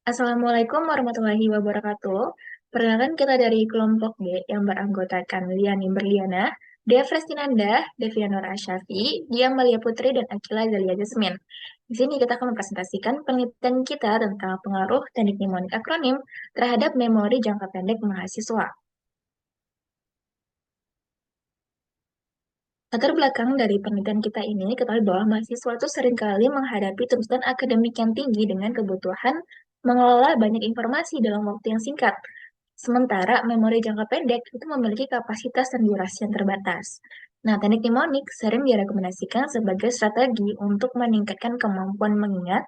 Assalamualaikum warahmatullahi wabarakatuh. Perkenalkan kita dari kelompok D yang beranggotakan Liani Berliana, Dea Frestinanda, Devianur Asyafi, Dia Malia Putri, dan Akila Zalia Jasmine. Di sini kita akan mempresentasikan penelitian kita tentang pengaruh teknik mnemonik akronim terhadap memori jangka pendek mahasiswa. Latar belakang dari penelitian kita ini ketahui bahwa mahasiswa itu seringkali menghadapi tuntutan akademik yang tinggi dengan kebutuhan mengelola banyak informasi dalam waktu yang singkat. Sementara memori jangka pendek itu memiliki kapasitas dan durasi yang terbatas. Nah, teknik mnemonik sering direkomendasikan sebagai strategi untuk meningkatkan kemampuan mengingat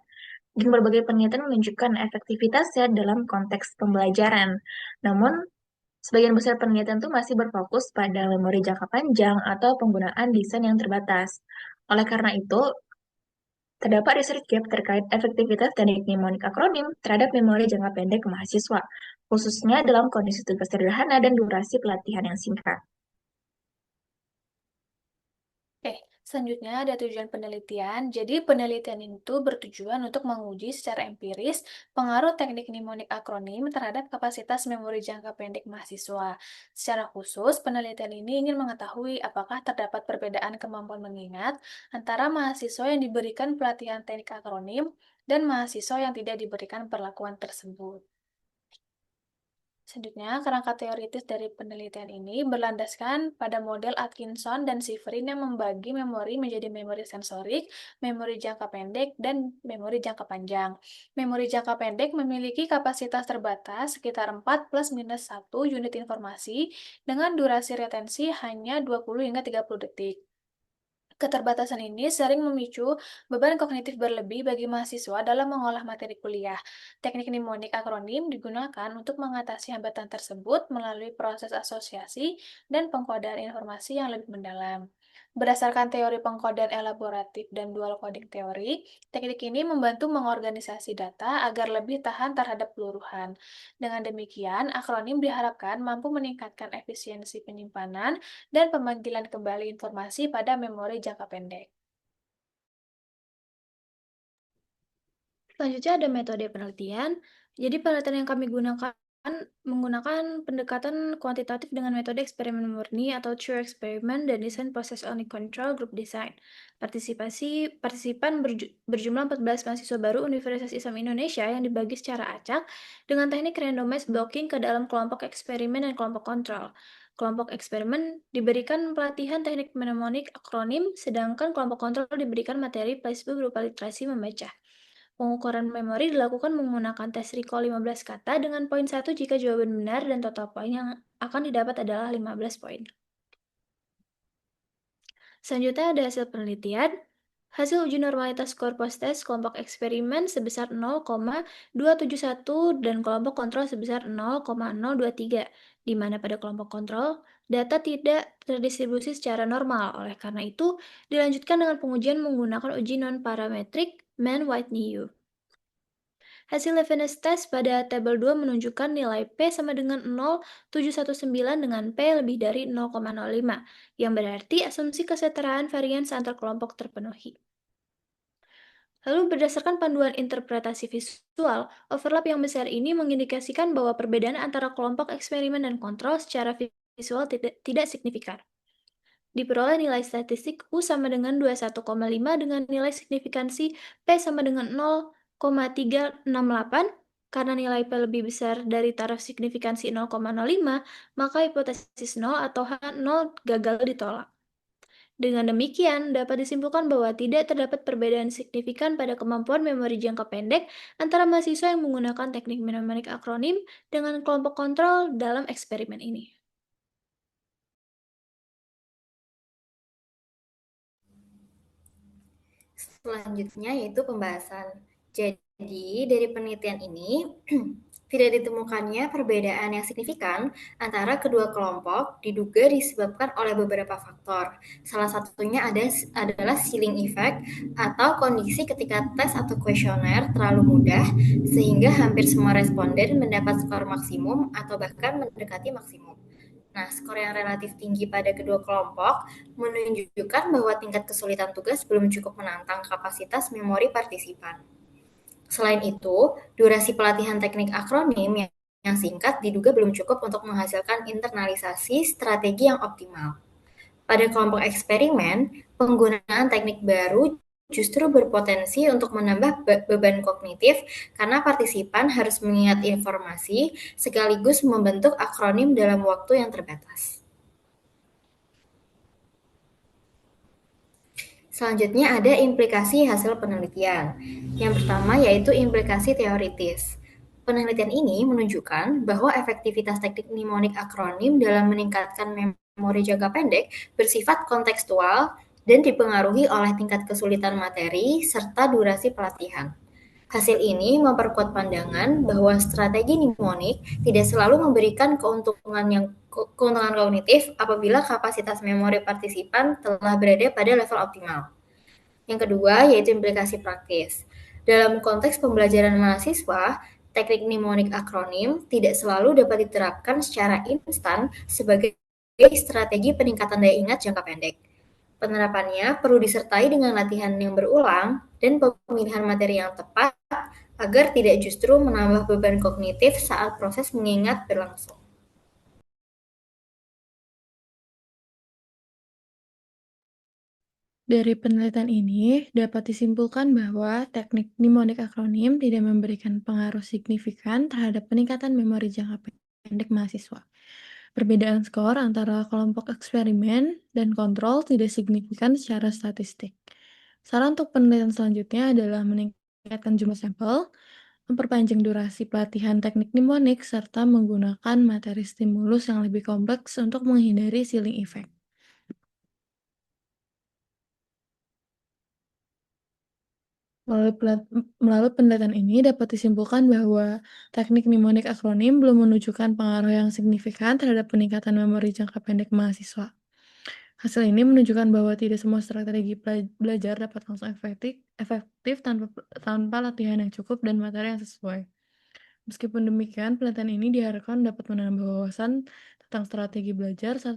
dan berbagai penelitian menunjukkan efektivitasnya dalam konteks pembelajaran. Namun, sebagian besar penelitian itu masih berfokus pada memori jangka panjang atau penggunaan desain yang terbatas. Oleh karena itu, terdapat research gap terkait efektivitas teknik mnemonik akronim terhadap memori jangka pendek mahasiswa, khususnya dalam kondisi tugas sederhana dan durasi pelatihan yang singkat. Selanjutnya ada tujuan penelitian. Jadi penelitian itu bertujuan untuk menguji secara empiris pengaruh teknik mnemonik akronim terhadap kapasitas memori jangka pendek mahasiswa. Secara khusus, penelitian ini ingin mengetahui apakah terdapat perbedaan kemampuan mengingat antara mahasiswa yang diberikan pelatihan teknik akronim dan mahasiswa yang tidak diberikan perlakuan tersebut. Selanjutnya, kerangka teoritis dari penelitian ini berlandaskan pada model Atkinson dan Shiffrin yang membagi memori menjadi memori sensorik, memori jangka pendek, dan memori jangka panjang. Memori jangka pendek memiliki kapasitas terbatas sekitar 4 plus minus 1 unit informasi dengan durasi retensi hanya 20 hingga 30 detik. Keterbatasan ini sering memicu beban kognitif berlebih bagi mahasiswa dalam mengolah materi kuliah. Teknik mnemonik akronim digunakan untuk mengatasi hambatan tersebut melalui proses asosiasi dan pengkodaan informasi yang lebih mendalam. Berdasarkan teori pengkodaan elaboratif dan dual coding teori, teknik ini membantu mengorganisasi data agar lebih tahan terhadap peluruhan. Dengan demikian, akronim diharapkan mampu meningkatkan efisiensi penyimpanan dan pemanggilan kembali informasi pada memori jangka pendek. Selanjutnya ada metode penelitian. Jadi penelitian yang kami gunakan menggunakan pendekatan kuantitatif dengan metode eksperimen murni atau true experiment dan desain proses only control group design. Partisipan berjumlah 14 mahasiswa baru Universitas Islam Indonesia yang dibagi secara acak dengan teknik randomized blocking ke dalam kelompok eksperimen dan kelompok kontrol. Kelompok eksperimen diberikan pelatihan teknik mnemonik akronim, sedangkan kelompok kontrol diberikan materi placebo berupa literasi membaca. Pengukuran memori dilakukan menggunakan tes recall 15 kata dengan poin 1 jika jawaban benar dan total poin yang akan didapat adalah 15 poin. Selanjutnya ada hasil penelitian. Hasil uji normalitas skor post-test kelompok eksperimen sebesar 0,271 dan kelompok kontrol sebesar 0,023, di mana pada kelompok kontrol, data tidak terdistribusi secara normal. Oleh karena itu, dilanjutkan dengan pengujian menggunakan uji non-parametrik Mann-Whitney-U. Hasil Levenes test pada tabel 2 menunjukkan nilai P sama dengan 0,719 dengan P lebih dari 0,05, yang berarti asumsi kesetaraan varians antar kelompok terpenuhi. Lalu berdasarkan panduan interpretasi visual, overlap yang besar ini mengindikasikan bahwa perbedaan antara kelompok eksperimen dan kontrol secara visual tidak signifikan. Diperoleh nilai statistik U sama dengan 21,5 dengan nilai signifikansi P sama dengan 0,368. Karena nilai P lebih besar dari taraf signifikansi 0,05, maka hipotesis 0 atau H0 gagal ditolak. Dengan demikian, dapat disimpulkan bahwa tidak terdapat perbedaan signifikan pada kemampuan memori jangka pendek antara mahasiswa yang menggunakan teknik mnemonik akronim dengan kelompok kontrol dalam eksperimen ini. Selanjutnya yaitu pembahasan. Jadi dari penelitian ini tidak ditemukannya perbedaan yang signifikan antara kedua kelompok diduga disebabkan oleh beberapa faktor. Salah satunya adalah ceiling effect atau kondisi ketika tes atau kuesioner terlalu mudah sehingga hampir semua responden mendapat skor maksimum atau bahkan mendekati maksimum. Nah, skor yang relatif tinggi pada kedua kelompok menunjukkan bahwa tingkat kesulitan tugas belum cukup menantang kapasitas memori partisipan. Selain itu, durasi pelatihan teknik akronim yang singkat diduga belum cukup untuk menghasilkan internalisasi strategi yang optimal. Pada kelompok eksperimen, penggunaan teknik baru justru berpotensi untuk menambah beban kognitif karena partisipan harus mengingat informasi sekaligus membentuk akronim dalam waktu yang terbatas. Selanjutnya ada implikasi hasil penelitian. Yang pertama yaitu implikasi teoritis. Penelitian ini menunjukkan bahwa efektivitas teknik mnemonik akronim dalam meningkatkan memori jangka pendek bersifat kontekstual dan dipengaruhi oleh tingkat kesulitan materi serta durasi pelatihan. Hasil ini memperkuat pandangan bahwa strategi mnemonik tidak selalu memberikan keuntungan kognitif apabila kapasitas memori partisipan telah berada pada level optimal. Yang kedua yaitu implikasi praktis. Dalam konteks pembelajaran mahasiswa, teknik mnemonik akronim tidak selalu dapat diterapkan secara instan sebagai strategi peningkatan daya ingat jangka pendek. Penerapannya perlu disertai dengan latihan yang berulang dan pemilihan materi yang tepat agar tidak justru menambah beban kognitif saat proses mengingat berlangsung. Dari penelitian ini, dapat disimpulkan bahwa teknik mnemonik akronim tidak memberikan pengaruh signifikan terhadap peningkatan memori jangka pendek mahasiswa. Perbedaan skor antara kelompok eksperimen dan kontrol tidak signifikan secara statistik. Saran untuk penelitian selanjutnya adalah meningkatkan jumlah sampel, memperpanjang durasi pelatihan teknik mnemonik, serta menggunakan materi stimulus yang lebih kompleks untuk menghindari ceiling effect. Melalui penelitian ini dapat disimpulkan bahwa teknik mnemonik akronim belum menunjukkan pengaruh yang signifikan terhadap peningkatan memori jangka pendek mahasiswa. Hasil ini menunjukkan bahwa tidak semua strategi belajar dapat langsung efektif tanpa latihan yang cukup dan materi yang sesuai. Meskipun demikian, penelitian ini diharapkan dapat menambah wawasan tentang strategi belajar serta